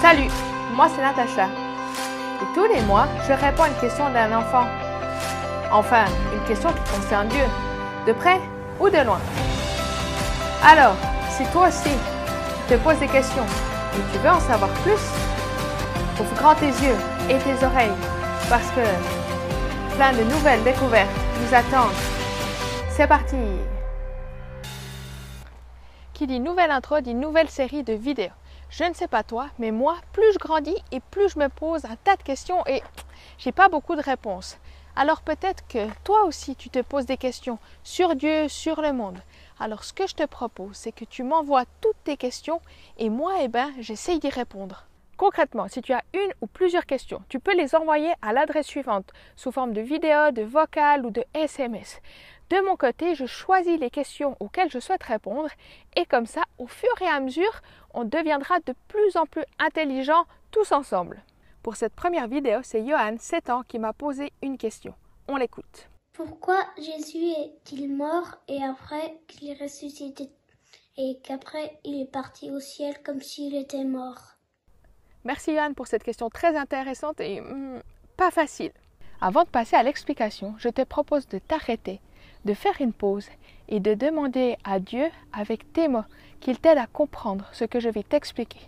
Salut, moi c'est Natacha. Et tous les mois, je réponds à une question d'un enfant. Enfin, une question qui concerne Dieu, de près ou de loin. Alors, si toi aussi, tu te poses des questions et tu veux en savoir plus, ouvre grand tes yeux et tes oreilles, parce que plein de nouvelles découvertes nous attendent. C'est parti! Qui dit nouvelle intro dit nouvelle série de vidéos. Je ne sais pas toi, mais moi, plus je grandis et plus je me pose un tas de questions et j'ai pas beaucoup de réponses. Alors peut-être que toi aussi tu te poses des questions sur Dieu, sur le monde. Alors ce que je te propose, c'est que tu m'envoies toutes tes questions et moi, j'essaye d'y répondre. Concrètement, si tu as une ou plusieurs questions, tu peux les envoyer à l'adresse suivante, sous forme de vidéo, de vocal ou de SMS. De mon côté, je choisis les questions auxquelles je souhaite répondre et comme ça, au fur et à mesure, on deviendra de plus en plus intelligents tous ensemble. Pour cette première vidéo, c'est Johan, 7 ans, qui m'a posé une question. On l'écoute. Pourquoi Jésus est-il mort et après qu'il est ressuscité et qu'après il est parti au ciel comme s'il était mort? Merci Johan pour cette question très intéressante et pas facile. Avant de passer à l'explication, je te propose de t'arrêter, de faire une pause et de demander à Dieu avec tes mots qu'il t'aide à comprendre ce que je vais t'expliquer.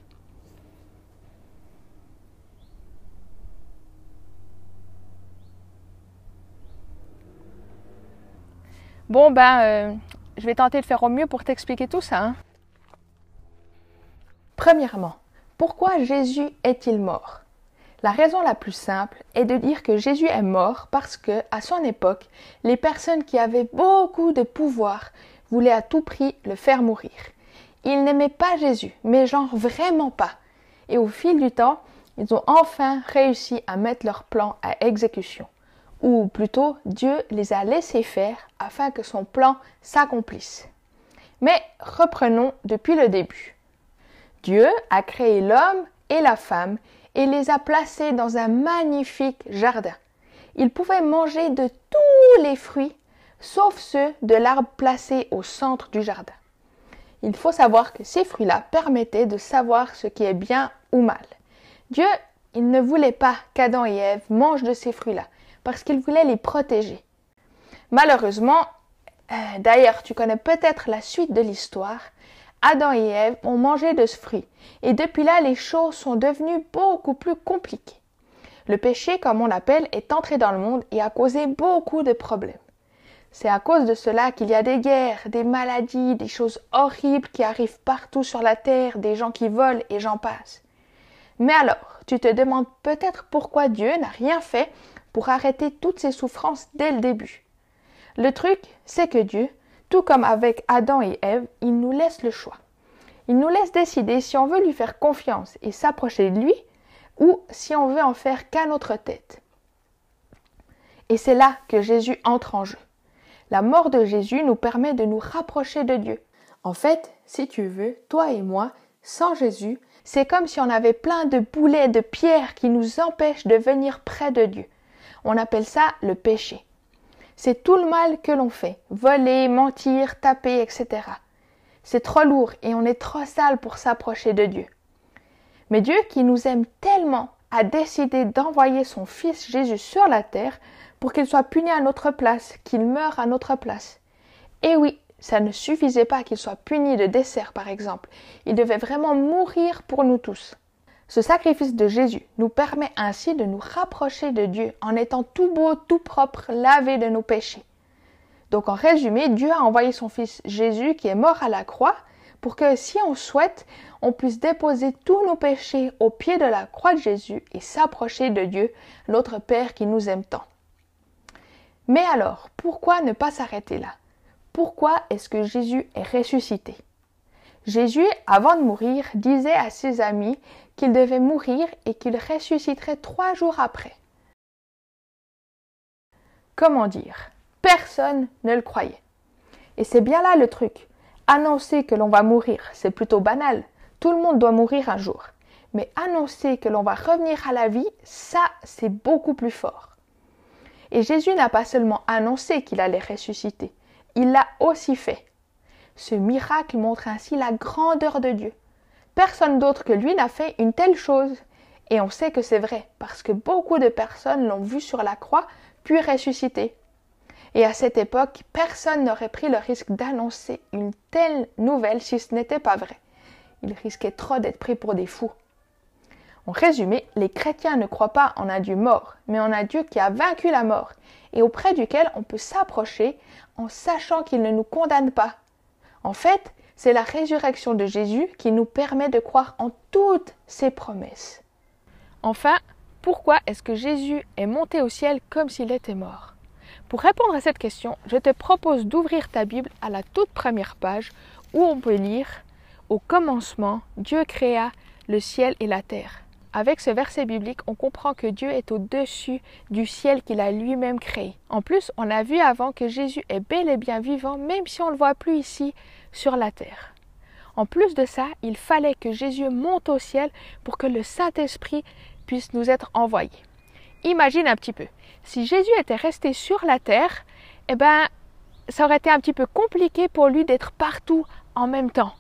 Bon je vais tenter de faire au mieux pour t'expliquer tout ça. Premièrement, pourquoi Jésus est-il mort? La raison la plus simple est de dire que Jésus est mort parce que, à son époque, les personnes qui avaient beaucoup de pouvoir voulaient à tout prix le faire mourir. Ils n'aimaient pas Jésus, mais genre vraiment pas. Et au fil du temps, ils ont enfin réussi à mettre leur plan à exécution. Ou plutôt, Dieu les a laissés faire afin que son plan s'accomplisse. Mais reprenons depuis le début. Dieu a créé l'homme et la femme et les a placés dans un magnifique jardin. Ils pouvaient manger de tous les fruits, sauf ceux de l'arbre placé au centre du jardin. Il faut savoir que ces fruits-là permettaient de savoir ce qui est bien ou mal. Dieu, il ne voulait pas qu'Adam et Ève mangent de ces fruits-là, parce qu'il voulait les protéger. Malheureusement, d'ailleurs, tu connais peut-être la suite de l'histoire, Adam et Ève ont mangé de ce fruit, et depuis là, les choses sont devenues beaucoup plus compliquées. Le péché, comme on l'appelle, est entré dans le monde et a causé beaucoup de problèmes. C'est à cause de cela qu'il y a des guerres, des maladies, des choses horribles qui arrivent partout sur la terre, des gens qui volent et j'en passe. Mais alors, tu te demandes peut-être pourquoi Dieu n'a rien fait pour arrêter toutes ces souffrances dès le début. Le truc, c'est que Dieu, tout comme avec Adam et Ève, il nous laisse le choix. Il nous laisse décider si on veut lui faire confiance et s'approcher de lui ou si on veut en faire qu'à notre tête. Et c'est là que Jésus entre en jeu. La mort de Jésus nous permet de nous rapprocher de Dieu. En fait, si tu veux, toi et moi, sans Jésus, c'est comme si on avait plein de boulets de pierre qui nous empêchent de venir près de Dieu. On appelle ça le péché. C'est tout le mal que l'on fait, voler, mentir, taper, etc. C'est trop lourd et on est trop sale pour s'approcher de Dieu. Mais Dieu, qui nous aime tellement, a décidé d'envoyer son Fils Jésus sur la terre pour qu'il soit puni à notre place, qu'il meure à notre place. Et oui, ça ne suffisait pas qu'il soit puni de dessert par exemple. Il devait vraiment mourir pour nous tous. Ce sacrifice de Jésus nous permet ainsi de nous rapprocher de Dieu en étant tout beau, tout propre, lavé de nos péchés. Donc en résumé, Dieu a envoyé son Fils Jésus qui est mort à la croix pour que si on souhaite, on puisse déposer tous nos péchés au pied de la croix de Jésus et s'approcher de Dieu, notre Père qui nous aime tant. Mais alors, pourquoi ne pas s'arrêter là? Pourquoi est-ce que Jésus est ressuscité? Jésus, avant de mourir, disait à ses amis qu'il devait mourir et qu'il ressusciterait 3 jours après. Comment dire? Personne ne le croyait. Et c'est bien là le truc. Annoncer que l'on va mourir, c'est plutôt banal. Tout le monde doit mourir un jour. Mais annoncer que l'on va revenir à la vie, ça, c'est beaucoup plus fort. Et Jésus n'a pas seulement annoncé qu'il allait ressusciter, il l'a aussi fait. Ce miracle montre ainsi la grandeur de Dieu. Personne d'autre que lui n'a fait une telle chose. Et on sait que c'est vrai, parce que beaucoup de personnes l'ont vu sur la croix, puis ressuscité. Et à cette époque, personne n'aurait pris le risque d'annoncer une telle nouvelle si ce n'était pas vrai. Ils risquaient trop d'être pris pour des fous. En résumé, les chrétiens ne croient pas en un Dieu mort, mais en un Dieu qui a vaincu la mort, et auprès duquel on peut s'approcher en sachant qu'il ne nous condamne pas. En fait, c'est la résurrection de Jésus qui nous permet de croire en toutes ses promesses. Enfin, pourquoi est-ce que Jésus est monté au ciel comme s'il était mort? Pour répondre à cette question, je te propose d'ouvrir ta Bible à la toute première page où on peut lire « Au commencement, Dieu créa le ciel et la terre ». Avec ce verset biblique, on comprend que Dieu est au-dessus du ciel qu'il a lui-même créé. En plus, on a vu avant que Jésus est bel et bien vivant, même si on ne le voit plus ici sur la terre. En plus de ça, il fallait que Jésus monte au ciel pour que le Saint-Esprit puisse nous être envoyé. Imagine un petit peu, si Jésus était resté sur la terre, ça aurait été un petit peu compliqué pour lui d'être partout en même temps.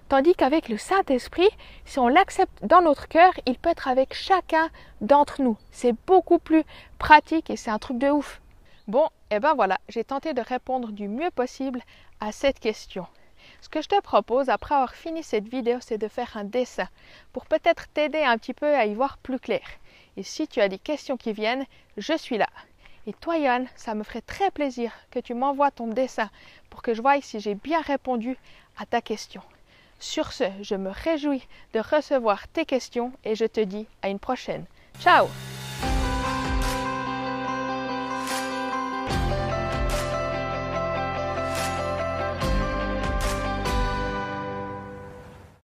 Tandis qu'avec le Saint-Esprit, si on l'accepte dans notre cœur, il peut être avec chacun d'entre nous. C'est beaucoup plus pratique et c'est un truc de ouf. Bon, voilà, j'ai tenté de répondre du mieux possible à cette question. Ce que je te propose, après avoir fini cette vidéo, c'est de faire un dessin pour peut-être t'aider un petit peu à y voir plus clair. Et si tu as des questions qui viennent, je suis là. Et toi, Yann, ça me ferait très plaisir que tu m'envoies ton dessin pour que je voie si j'ai bien répondu à ta question. Sur ce, je me réjouis de recevoir tes questions et je te dis à une prochaine. Ciao!